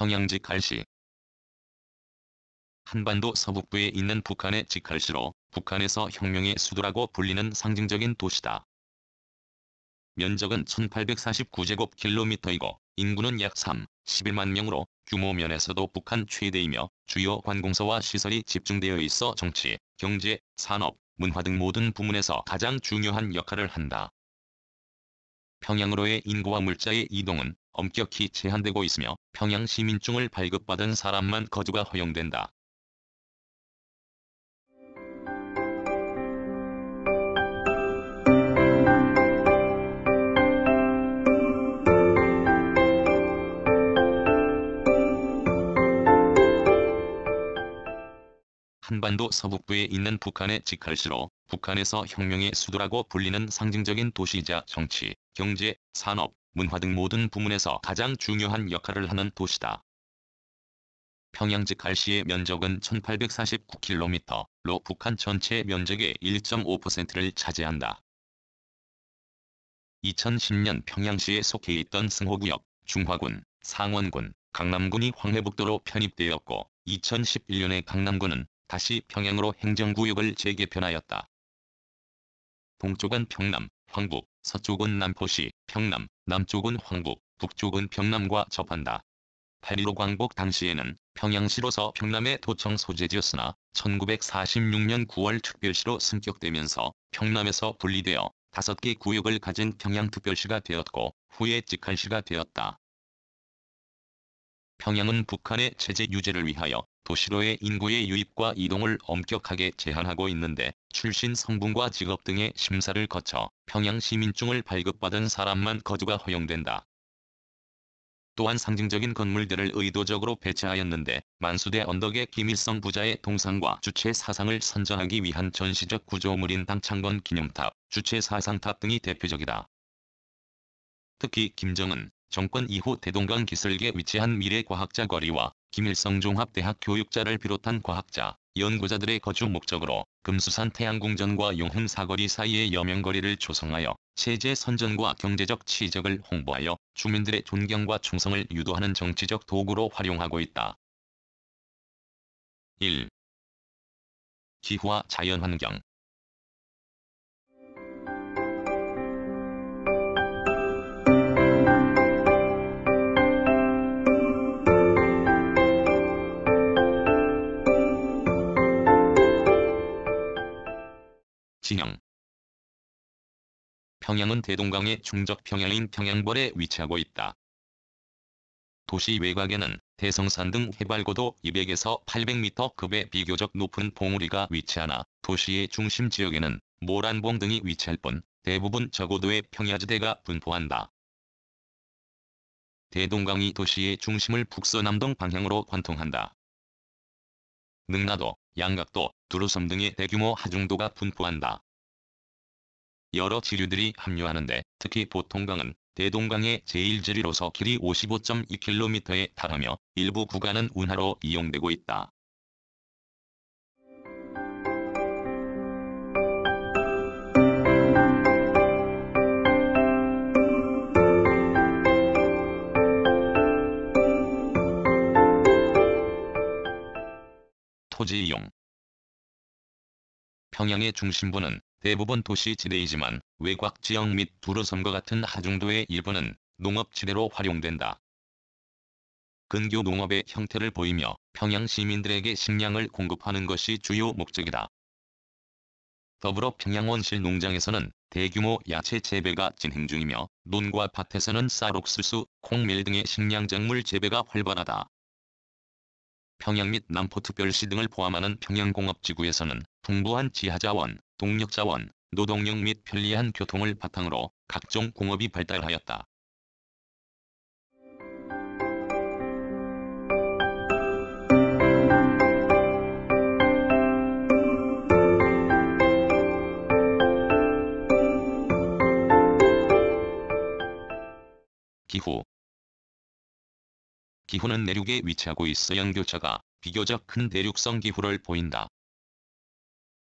평양 직할시. 한반도 서북부에 있는 북한의 직할시로 북한에서 혁명의 수도라고 불리는 상징적인 도시다. 면적은 1849제곱킬로미터이고 인구는 약 11만 명으로 규모 면에서도 북한 최대이며 주요 관공서와 시설이 집중되어 있어 정치, 경제, 산업, 문화 등 모든 부문에서 가장 중요한 역할을 한다. 평양으로의 인구와 물자의 이동은 엄격히 제한되고 있으며 평양 시민증을 발급받은 사람만 거주가 허용된다. 한반도 서북부에 있는 북한의 직할시로 북한에서 혁명의 수도라고 불리는 상징적인 도시이자 정치, 경제, 산업, 문화 등 모든 부문에서 가장 중요한 역할을 하는 도시다. 평양 직할시의 면적은 1849km로 북한 전체 면적의 1.5%를 차지한다. 2010년 평양시에 속해 있던 승호구역, 중화군, 상원군, 강남군이 황해북도로 편입되었고 2011년에 강남군은 다시 평양으로 행정구역을 재개편하였다. 동쪽은 평남, 황북, 서쪽은 남포시, 평남, 남쪽은 황북, 북쪽은 평남과 접한다. 8.15 광복 당시에는 평양시로서 평남의 도청 소재지였으나 1946년 9월 특별시로 승격되면서 평남에서 분리되어 5개 구역을 가진 평양특별시가 되었고 후에 직할시가 되었다. 평양은 북한의 체제 유지를 위하여 도시로의 인구의 유입과 이동을 엄격하게 제한하고 있는데 출신 성분과 직업 등의 심사를 거쳐 평양 시민증을 발급받은 사람만 거주가 허용된다. 또한 상징적인 건물들을 의도적으로 배치하였는데 만수대 언덕의 김일성 부자의 동상과 주체 사상을 선전하기 위한 전시적 구조물인 당창건 기념탑, 주체 사상탑 등이 대표적이다. 특히 김정은 정권 이후 대동강 기슭에 위치한 미래과학자 거리와 김일성 종합대학 교육자를 비롯한 과학자, 연구자들의 거주 목적으로 금수산 태양궁전과 용훈 사거리 사이의 여명거리를 조성하여 체제 선전과 경제적 치적을 홍보하여 주민들의 존경과 충성을 유도하는 정치적 도구로 활용하고 있다. 1. 기후와 자연환경. 지형. 평양은 대동강의 중적평야인 평양벌에 위치하고 있다. 도시 외곽에는 대성산 등 해발고도 200에서 800m 급의 비교적 높은 봉우리가 위치하나 도시의 중심 지역에는 모란봉 등이 위치할 뿐 대부분 저고도의 평야지대가 분포한다. 대동강이 도시의 중심을 북서남동 방향으로 관통한다. 능라도, 양각도, 두루섬 등의 대규모 하중도가 분포한다. 여러 지류들이 합류하는데 특히 보통강은 대동강의 제1지류로서 길이 55.2km에 달하며 일부 구간은 운하로 이용되고 있다. 토지 이용. 평양의 중심부는 대부분 도시지대이지만 외곽지역 및 두루섬과 같은 하중도의 일부는 농업지대로 활용된다. 근교 농업의 형태를 보이며 평양 시민들에게 식량을 공급하는 것이 주요 목적이다. 더불어 평양 원실 농장에서는 대규모 야채 재배가 진행 중이며 논과 밭에서는 쌀, 옥수수, 콩밀 등의 식량작물 재배가 활발하다. 평양 및 남포특별시 등을 포함하는 평양공업지구에서는 풍부한 지하자원, 동력자원, 노동력 및 편리한 교통을 바탕으로 각종 공업이 발달하였다. 기후. 기후는 내륙에 위치하고 있어 연교차가 비교적 큰 대륙성 기후를 보인다.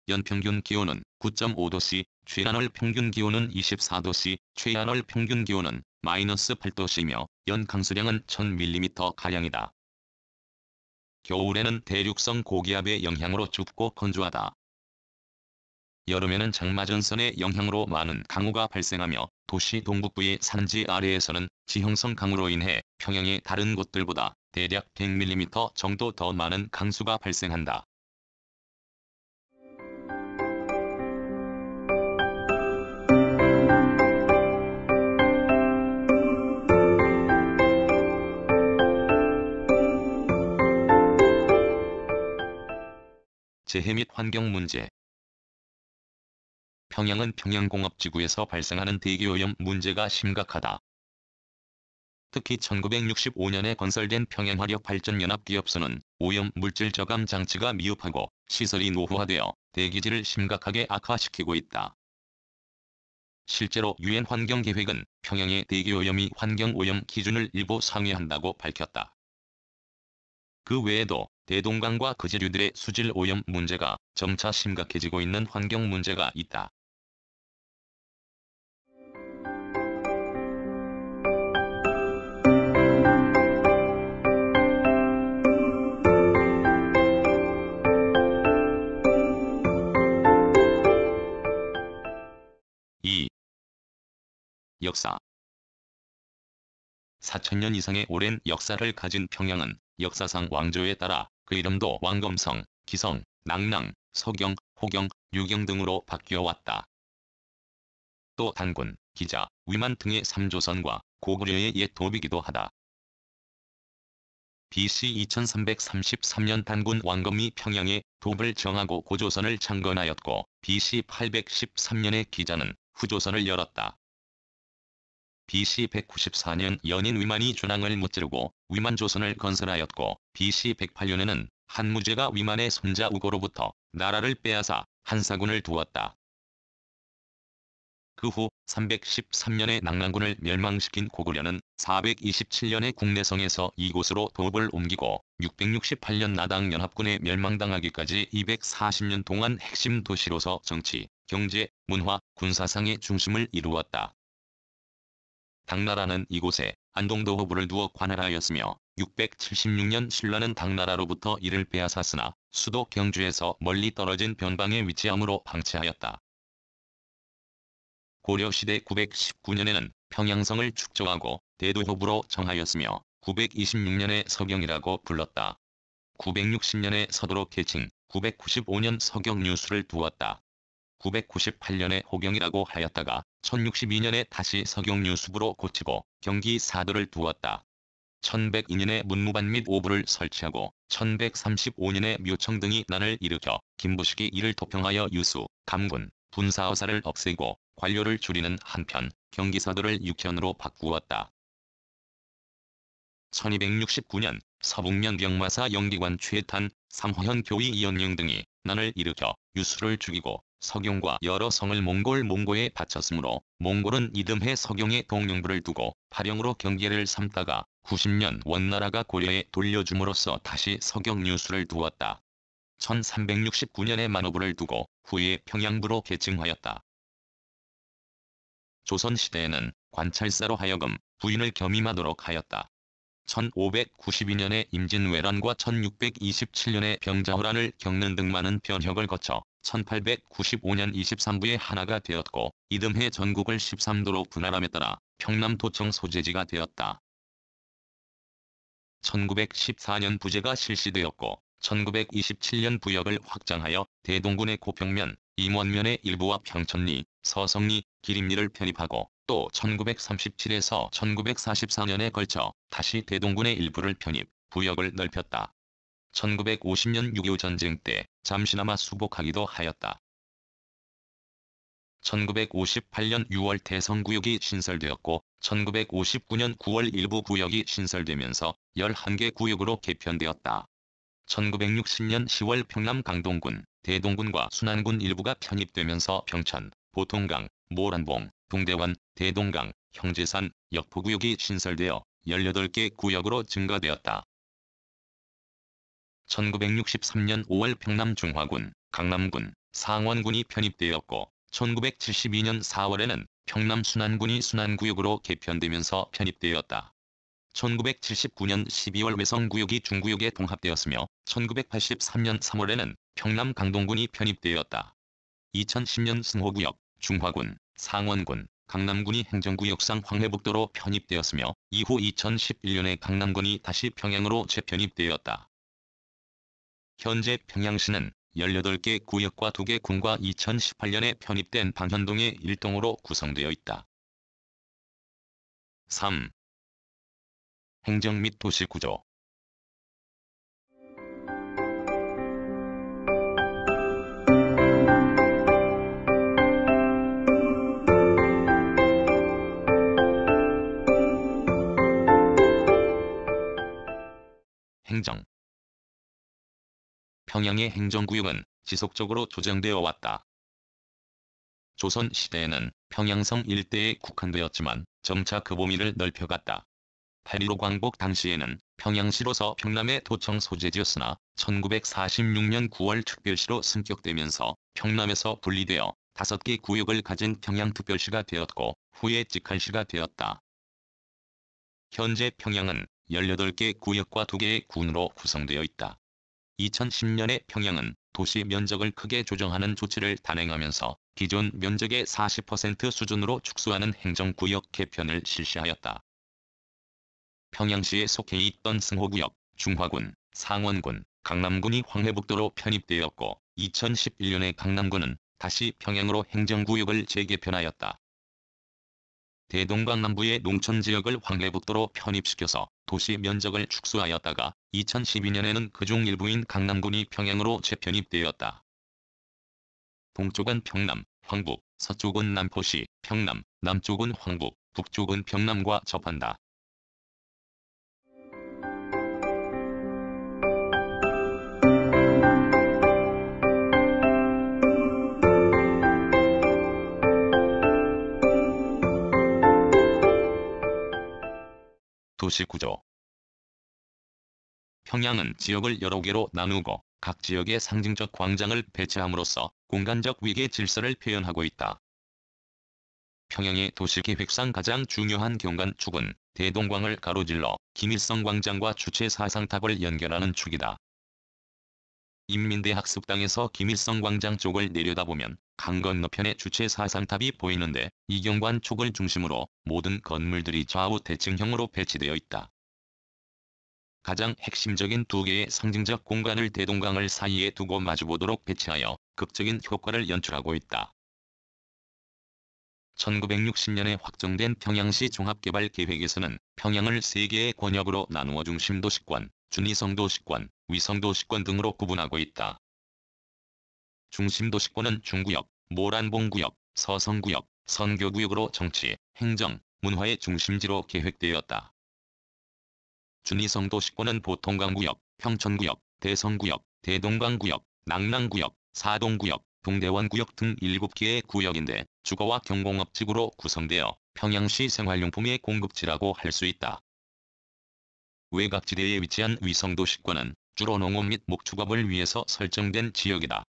연평균 기온은 9.5도씨, 최하늘 평균 기온은 24도씨, 최하늘 평균 기온은 -8도씨며 연 강수량은 1000mm 가량이다. 겨울에는 대륙성 고기압의 영향으로 춥고 건조하다. 여름에는 장마전선의 영향으로 많은 강우가 발생하며 도시 동북부의 산지 아래에서는 지형성 강우로 인해 평양의 다른 곳들보다 대략 100mm 정도 더 많은 강수가 발생한다. 재해 및 환경 문제. 평양은 평양공업지구에서 발생하는 대기오염 문제가 심각하다. 특히 1965년에 건설된 평양화력발전연합기업소는 오염 물질 저감 장치가 미흡하고 시설이 노후화되어 대기질을 심각하게 악화시키고 있다. 실제로 유엔 환경계획은 평양의 대기오염이 환경오염 기준을 일부 상회한다고 밝혔다. 그 외에도 대동강과 그지류들의 수질 오염 문제가 점차 심각해지고 있는 환경 문제가 있다. 역사. 4,000년 이상의 오랜 역사를 가진 평양은 역사상 왕조에 따라 그 이름도 왕검성, 기성, 낙랑, 서경, 호경, 유경 등으로 바뀌어왔다. 또 단군, 기자, 위만 등의 3조선과 고구려의 옛 도비기도 하다. BC 2333년 단군 왕검이 평양에 도읍을 정하고 고조선을 창건하였고 BC 813년에 기자는 후조선을 열었다. BC 194년 연인 위만이 준왕을 무찌르고 위만조선을 건설하였고 BC 108년에는 한무제가 위만의 손자 우고로부터 나라를 빼앗아 한사군을 두었다. 그 후 313년에 낙랑군을 멸망시킨 고구려는 427년에 국내성에서 이곳으로 도읍을 옮기고 668년 나당연합군에 멸망당하기까지 240년 동안 핵심 도시로서 정치, 경제, 문화, 군사상의 중심을 이루었다. 당나라는 이곳에 안동도호부를 두어 관할하였으며 676년 신라는 당나라로부터 이를 빼앗았으나 수도 경주에서 멀리 떨어진 변방에 위치함으로 방치하였다. 고려시대 919년에는 평양성을 축조하고 대도호부로 정하였으며 926년에 서경이라고 불렀다. 960년에 서도로 개칭, 995년 서경유수를 두었다. 998년에 호경이라고 하였다가 1062년에 다시 서경유수부로 고치고 경기 사도를 두었다. 1102년에 문무반 및 오부를 설치하고 1135년에 묘청 등이 난을 일으켜 김부식이 이를 도평하여 유수, 감군, 분사어사를 없애고 관료를 줄이는 한편 경기사도를 육현으로 바꾸었다. 1269년 서북면 병마사 영기관 최탄, 삼화현 교의 이연영 등이 난을 일으켜 유수를 죽이고 서경과 여러 성을 몽고에 바쳤으므로 몽골은 이듬해 서경에 동령부를 두고 파령으로 경계를 삼다가 90년 원나라가 고려에 돌려줌으로써 다시 서경유수를 두었다. 1369년에 만호부를 두고 후에 평양부로 개칭하였다. 조선시대에는 관찰사로 하여금 부인을 겸임하도록 하였다. 1592년에 임진왜란과 1627년에 병자호란을 겪는 등 많은 변혁을 거쳐 1895년 23부에 하나가 되었고 이듬해 전국을 13도로 분할함에 따라 평남도청 소재지가 되었다. 1914년 부제가 실시되었고 1927년 부역을 확장하여 대동군의 고평면, 임원면의 일부와 평천리, 서성리, 기림리를 편입하고 또 1937에서 1944년에 걸쳐 다시 대동군의 일부를 편입, 부역을 넓혔다. 1950년 6.25 전쟁 때 잠시나마 수복하기도 하였다. 1958년 6월 대성구역이 신설되었고 1959년 9월 일부 구역이 신설되면서 11개 구역으로 개편되었다. 1960년 10월 평남 강동군, 대동군과 순안군 일부가 편입되면서 평천, 보통강, 모란봉, 동대원, 대동강, 형제산, 역포구역이 신설되어 18개 구역으로 증가되었다. 1963년 5월 평남 중화군, 강남군, 상원군이 편입되었고 1972년 4월에는 평남 순안군이 순안구역으로 개편되면서 편입되었다. 1979년 12월 외성구역이 중구역에 동합되었으며 1983년 3월에는 평남 강동군이 편입되었다. 2010년 승호구역, 중화군, 상원군, 강남군이 행정구역상 황해북도로 편입되었으며 이후 2011년에 강남군이 다시 평양으로 재편입되었다. 현재 평양시는 18개 구역과 2개 군과 2018년에 편입된 방현동의 일동으로 구성되어 있다. 3. 행정 및 도시 구조. 행정. 평양의 행정구역은 지속적으로 조정되어 왔다. 조선 시대에는 평양성 일대에 국한되었지만 점차 그 범위를 넓혀갔다. 8.15 광복 당시에는 평양시로서 평남의 도청 소재지였으나 1946년 9월 특별시로 승격되면서 평남에서 분리되어 5개 구역을 가진 평양특별시가 되었고 후에 직할시가 되었다. 현재 평양은 18개 구역과 2개의 군으로 구성되어 있다. 2010년에 평양은 도시 면적을 크게 조정하는 조치를 단행하면서 기존 면적의 40% 수준으로 축소하는 행정구역 개편을 실시하였다. 평양시에 속해 있던 승호구역, 중화군, 상원군, 강남군이 황해북도로 편입되었고 2011년에 강남군은 다시 평양으로 행정구역을 재개편하였다. 대동강 남부의 농촌지역을 황해북도로 편입시켜서 도시 면적을 축소하였다가 2012년에는 그중 일부인 강남군이 평양으로 재편입되었다. 동쪽은 평남, 황북, 서쪽은 남포시, 평남, 남쪽은 황북, 북쪽은 평남과 접한다. 도시 구조. 평양은 지역을 여러 개로 나누고 각 지역에 상징적 광장을 배치함으로써 공간적 위계 질서를 표현하고 있다. 평양의 도시계획상 가장 중요한 경관축은 대동강을 가로질러 김일성 광장과 주체사상탑을 연결하는 축이다. 인민대학습당에서 김일성 광장 쪽을 내려다보면 강 건너편에 주체사상탑이 보이는데 이 경관축을 중심으로 모든 건물들이 좌우 대칭형으로 배치되어 있다. 가장 핵심적인 2개의 상징적 공간을 대동강을 사이에 두고 마주보도록 배치하여 극적인 효과를 연출하고 있다. 1960년에 확정된 평양시 종합개발계획에서는 평양을 3개의 권역으로 나누어 중심도시권, 준위성도시권, 위성도시권 등으로 구분하고 있다. 중심도시권은 중구역, 모란봉구역, 서성구역, 선교구역으로 정치, 행정, 문화의 중심지로 계획되었다. 준위성도시권은 보통강구역, 평천구역, 대성구역, 대동강구역, 낙랑구역, 사동구역, 동대원구역 등 7개의 구역인데 주거와 경공업지구로 구성되어 평양시 생활용품의 공급지라고 할 수 있다. 외곽지대에 위치한 위성도시권은 주로 농업 및 목축업을 위해서 설정된 지역이다.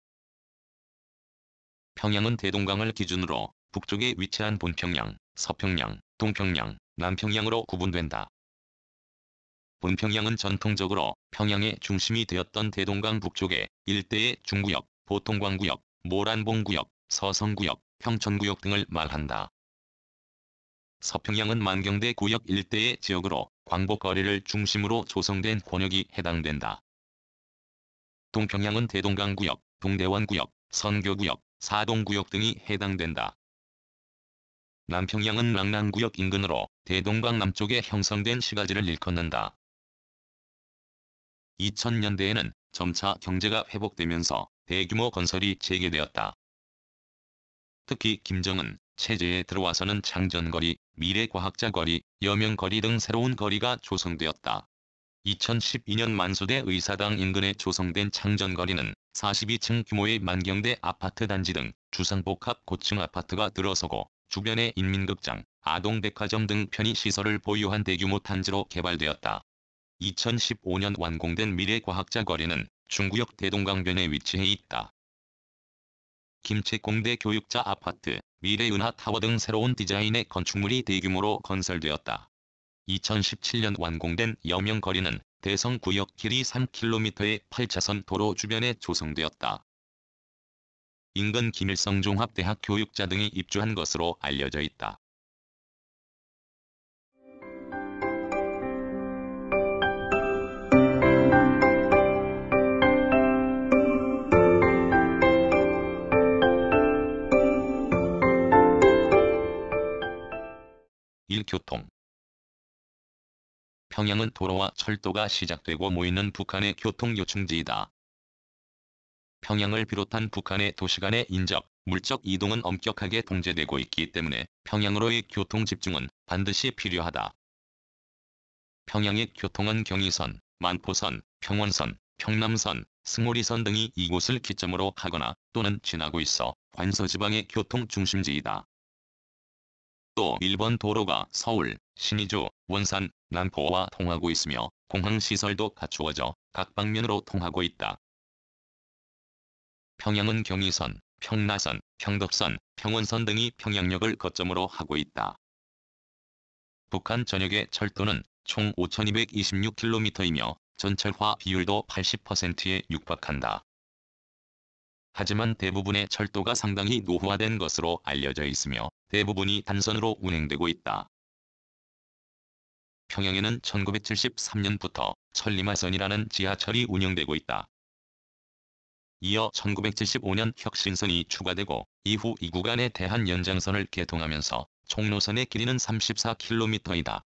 평양은 대동강을 기준으로 북쪽에 위치한 본평양, 서평양, 동평양, 남평양으로 구분된다. 본평양은 전통적으로 평양의 중심이 되었던 대동강 북쪽에 일대의 중구역, 보통광구역, 모란봉구역, 서성구역, 평천구역 등을 말한다. 서평양은 만경대 구역 일대의 지역으로 광복거리를 중심으로 조성된 권역이 해당된다. 동평양은 대동강구역, 동대원구역, 선교구역, 사동구역 등이 해당된다. 남평양은 낙랑구역 인근으로 대동강 남쪽에 형성된 시가지를 일컫는다. 2000년대에는 점차 경제가 회복되면서 대규모 건설이 재개되었다. 특히 김정은 체제에 들어와서는 창전거리, 미래과학자거리, 여명거리 등 새로운 거리가 조성되었다. 2012년 만수대 의사당 인근에 조성된 창전거리는 42층 규모의 만경대 아파트 단지 등 주상복합 고층 아파트가 들어서고 주변에 인민극장, 아동백화점 등 편의시설을 보유한 대규모 단지로 개발되었다. 2015년 완공된 미래과학자거리는 중구역 대동강변에 위치해 있다. 김책공대 교육자 아파트, 미래은하타워 등 새로운 디자인의 건축물이 대규모로 건설되었다. 2017년 완공된 여명거리는 대성구역 길이 3km의 8차선 도로 주변에 조성되었다. 인근 김일성종합대학 교육자 등이 입주한 것으로 알려져 있다. 교통. 평양은 도로와 철도가 시작되고 모이는 북한의 교통요충지이다. 평양을 비롯한 북한의 도시 간의 인적, 물적 이동은 엄격하게 통제되고 있기 때문에 평양으로의 교통 집중은 반드시 필요하다. 평양의 교통은 경의선, 만포선, 평원선, 평남선, 승오리선 등이 이곳을 기점으로 하거나 또는 지나고 있어 관서지방의 교통 중심지이다. 또 일본 도로가 서울, 신의주, 원산, 남포와 통하고 있으며 공항시설도 갖추어져 각 방면으로 통하고 있다. 평양은 경의선, 평라선, 평덕선, 평원선 등이 평양역을 거점으로 하고 있다. 북한 전역의 철도는 총 5,226km이며 전철화 비율도 80%에 육박한다. 하지만 대부분의 철도가 상당히 노후화된 것으로 알려져 있으며 대부분이 단선으로 운행되고 있다. 평양에는 1973년부터 천리마선이라는 지하철이 운영되고 있다. 이어 1975년 혁신선이 추가되고 이후 이 구간의 대한 연장선을 개통하면서 총 노선의 길이는 34km이다.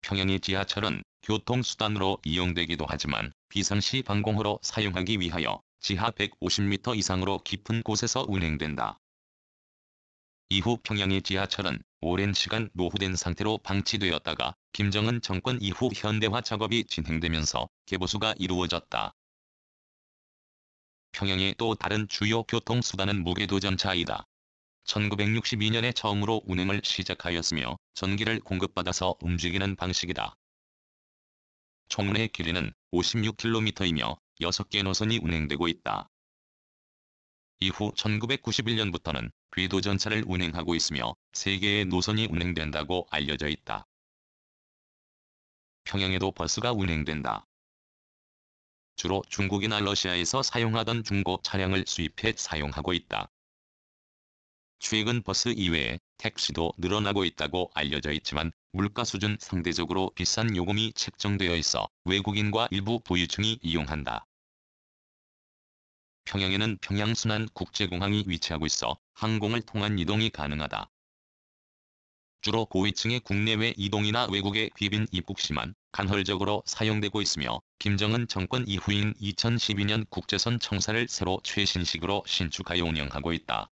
평양의 지하철은 교통수단으로 이용되기도 하지만 비상시 방공호로 사용하기 위하여 지하 150m 이상으로 깊은 곳에서 운행된다. 이후 평양의 지하철은 오랜 시간 노후된 상태로 방치되었다가 김정은 정권 이후 현대화 작업이 진행되면서 개보수가 이루어졌다. 평양의 또 다른 주요 교통수단은 무궤도전차이다. 1962년에 처음으로 운행을 시작하였으며 전기를 공급받아서 움직이는 방식이다. 총내 길이는 56km이며 6개 노선이 운행되고 있다. 이후 1991년부터는 궤도전차를 운행하고 있으며 3개의 노선이 운행된다고 알려져 있다. 평양에도 버스가 운행된다. 주로 중국이나 러시아에서 사용하던 중고 차량을 수입해 사용하고 있다. 최근 버스 이외에 택시도 늘어나고 있다고 알려져 있지만 물가 수준 상대적으로 비싼 요금이 책정되어 있어 외국인과 일부 부유층이 이용한다. 평양에는 평양순환국제공항이 위치하고 있어 항공을 통한 이동이 가능하다. 주로 고위층의 국내외 이동이나 외국의 귀빈 입국 시만 간헐적으로 사용되고 있으며 김정은 정권 이후인 2012년 국제선 청사를 새로 최신식으로 신축하여 운영하고 있다.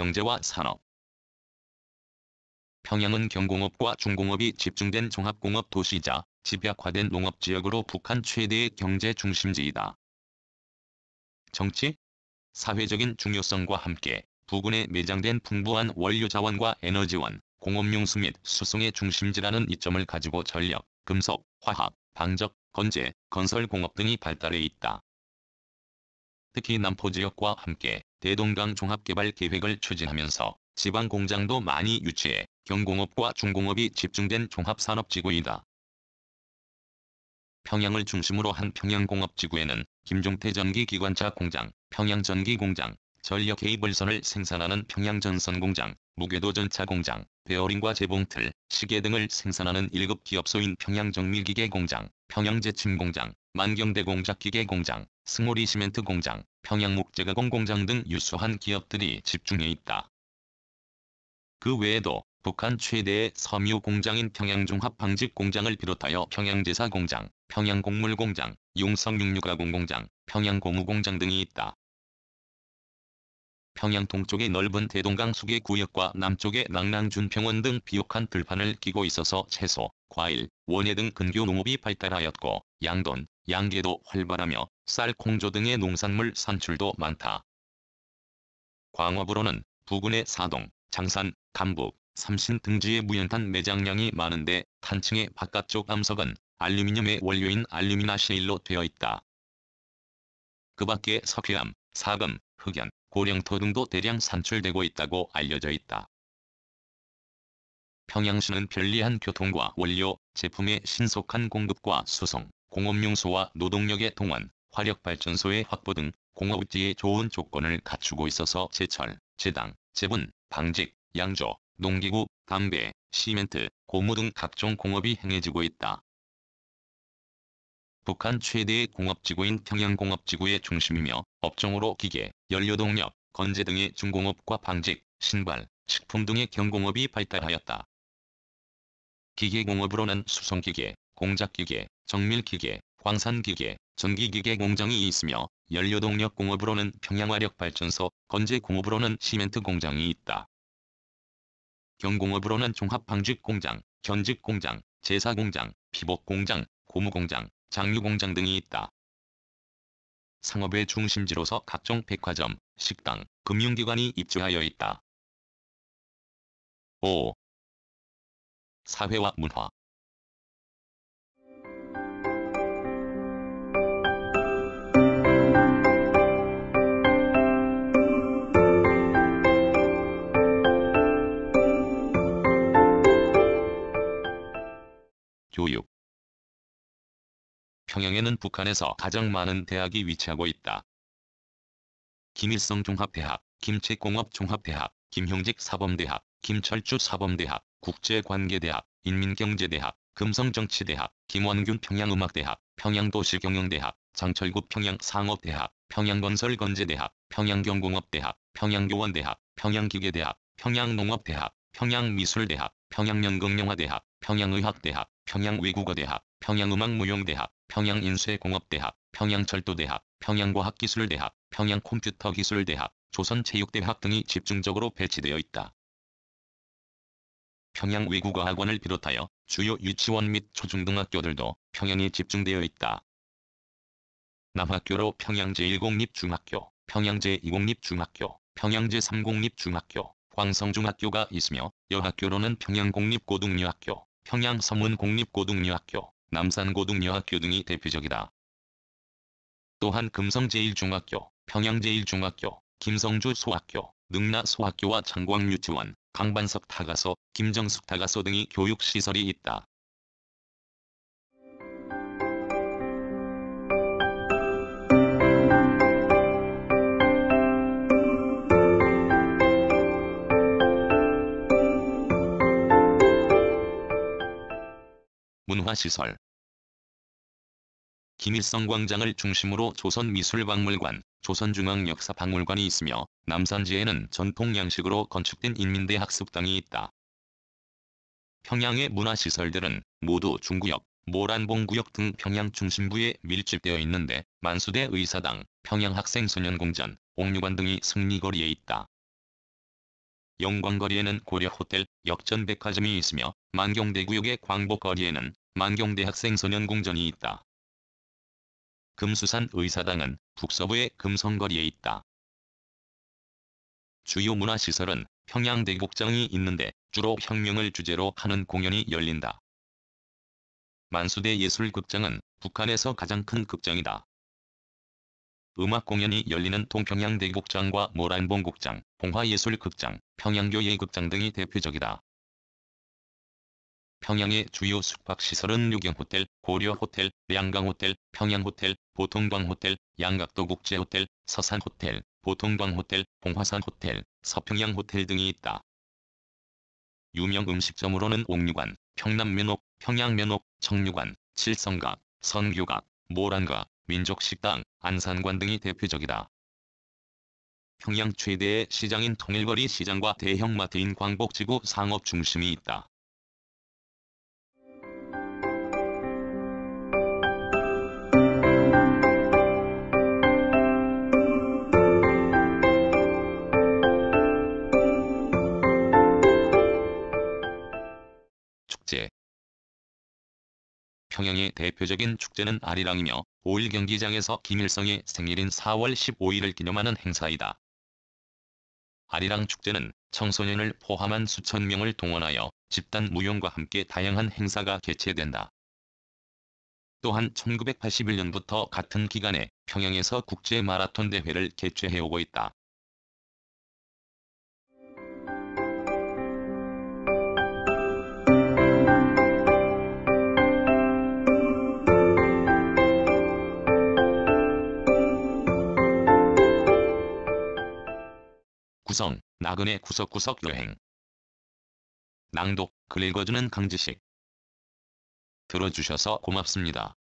경제와 산업. 평양은 경공업과 중공업이 집중된 종합공업 도시이자 집약화된 농업지역으로 북한 최대의 경제 중심지이다. 정치, 사회적인 중요성과 함께 부근에 매장된 풍부한 원료자원과 에너지원, 공업용수 및 수송의 중심지라는 이점을 가지고 전력, 금속, 화학, 방적, 건재, 건설공업 등이 발달해 있다. 특히 남포지역과 함께 대동강 종합개발 계획을 추진하면서 지방 공장도 많이 유치해 경공업과 중공업이 집중된 종합산업지구이다. 평양을 중심으로 한 평양공업지구에는 김종태 전기기관차 공장, 평양전기공장, 전력 케이블선을 생산하는 평양전선공장, 무궤도전차 공장, 베어링과 재봉틀, 시계 등을 생산하는 1급 기업소인 평양정밀기계공장, 평양제침공장, 만경대공작기계공장, 승오리 시멘트 공장, 평양목재가공 공장 등 유수한 기업들이 집중해 있다. 그 외에도 북한 최대의 섬유 공장인 평양종합방직공장을 비롯하여 평양제사공장, 평양곡물공장, 용성육류가공공장, 평양고무공장 등이 있다. 평양 동쪽의 넓은 대동강 수계 구역과 남쪽의 낭랑준평원 등 비옥한 들판을 끼고 있어서 채소, 과일, 원예 등 근교 농업이 발달하였고 양돈, 양계도 활발하며 쌀, 콩조 등의 농산물 산출도 많다. 광업으로는 부근의 사동, 장산, 감북, 삼신 등지의 무연탄 매장량이 많은데 탄층의 바깥쪽 암석은 알루미늄의 원료인 알루미나시일로 되어 있다. 그 밖에 석회암, 사금, 흑연, 고령토 등도 대량 산출되고 있다고 알려져 있다. 평양시는 편리한 교통과 원료, 제품의 신속한 공급과 수송, 공업용소와 노동력의 동원, 화력발전소의 확보 등 공업지에 좋은 조건을 갖추고 있어서 제철, 제당, 제분, 방직, 양조, 농기구, 담배, 시멘트, 고무 등 각종 공업이 행해지고 있다. 북한 최대의 공업지구인 평양공업지구의 중심이며 업종으로 기계, 연료동력, 건재 등의 중공업과 방직, 신발, 식품 등의 경공업이 발달하였다. 기계공업으로는 수송기계, 공작기계, 정밀기계, 광산기계, 전기기계 공장이 있으며 연료동력 공업으로는 평양화력발전소, 건재공업으로는 시멘트 공장이 있다. 경공업으로는 종합방직공장, 견직공장, 제사공장, 피복공장, 고무공장, 장유공장 등이 있다. 상업의 중심지로서 각종 백화점, 식당, 금융기관이 입주하여 있다. 5. 사회와 문화. 교육. 평양에는 북한에서 가장 많은 대학이 위치하고 있다. 김일성 종합대학, 김책공업종합대학, 김형직 사범대학, 김철주 사범대학, 국제관계대학, 인민경제대학, 금성정치대학, 김원균 평양음악대학, 평양도시경영대학, 장철구 평양상업대학, 평양건설건재대학, 평양경공업대학, 평양교원대학, 평양기계대학, 평양농업대학, 평양미술대학, 평양연극영화대학, 평양의학대학, 평양외국어대학, 평양음악무용대학, 평양인쇄공업대학, 평양철도대학, 평양과학기술대학, 평양컴퓨터기술대학, 조선체육대학 등이 집중적으로 배치되어 있다. 평양외국어학원을 비롯하여 주요 유치원 및 초중등학교들도 평양에 집중되어 있다. 남학교로 평양제1공립중학교, 평양제2공립중학교, 평양제3공립중학교, 황성중학교가 있으며 여학교로는 평양공립고등여학교, 평양서문공립고등여학교, 남산고등여학교 등이 대표적이다. 또한 금성제1중학교, 평양제1중학교, 김성주소학교, 능라소학교와 창광유치원, 강반석 타가소, 김정숙 타가소 등이 교육시설이 있다. 문화시설. 김일성광장을 중심으로 조선미술박물관, 조선중앙역사박물관이 있으며 남산지에는 전통 양식으로 건축된 인민대학습당이 있다. 평양의 문화시설들은 모두 중구역, 모란봉구역 등 평양 중심부에 밀집되어 있는데 만수대 의사당, 평양학생소년공전, 옥류관 등이 승리거리에 있다. 영광거리에는 고려호텔, 역전백화점이 있으며 만경대구역의 광복거리에는 만경대학생소년공전이 있다. 금수산 의사당은 북서부의 금성거리에 있다. 주요 문화시설은 평양대곡장이 있는데 주로 혁명을 주제로 하는 공연이 열린다. 만수대 예술극장은 북한에서 가장 큰 극장이다. 음악 공연이 열리는 동평양대곡장과 모란봉곡장, 봉화예술극장, 평양교예극장 등이 대표적이다. 평양의 주요 숙박시설은 유경호텔, 고려호텔, 양강호텔, 평양호텔, 보통광호텔, 양각도국제호텔, 서산호텔, 보통광호텔, 봉화산호텔, 서평양호텔 등이 있다. 유명 음식점으로는 옥류관, 평남면옥, 평양면옥, 청류관, 칠성각, 선교각, 모란각, 민족식당, 안산관 등이 대표적이다. 평양 최대의 시장인 통일거리 시장과 대형마트인 광복지구 상업중심이 있다. 축제. 평양의 대표적인 축제는 아리랑이며 5일 경기장에서 김일성의 생일인 4월 15일을 기념하는 행사이다. 아리랑 축제는 청소년을 포함한 수천 명을 동원하여 집단 무용과 함께 다양한 행사가 개최된다. 또한 1981년부터 같은 기간에 평양에서 국제 마라톤 대회를 개최해오고 있다. 구성, 나그네 구석구석 여행. 낭독, 글 읽어주는 강지식. 들어주셔서 고맙습니다.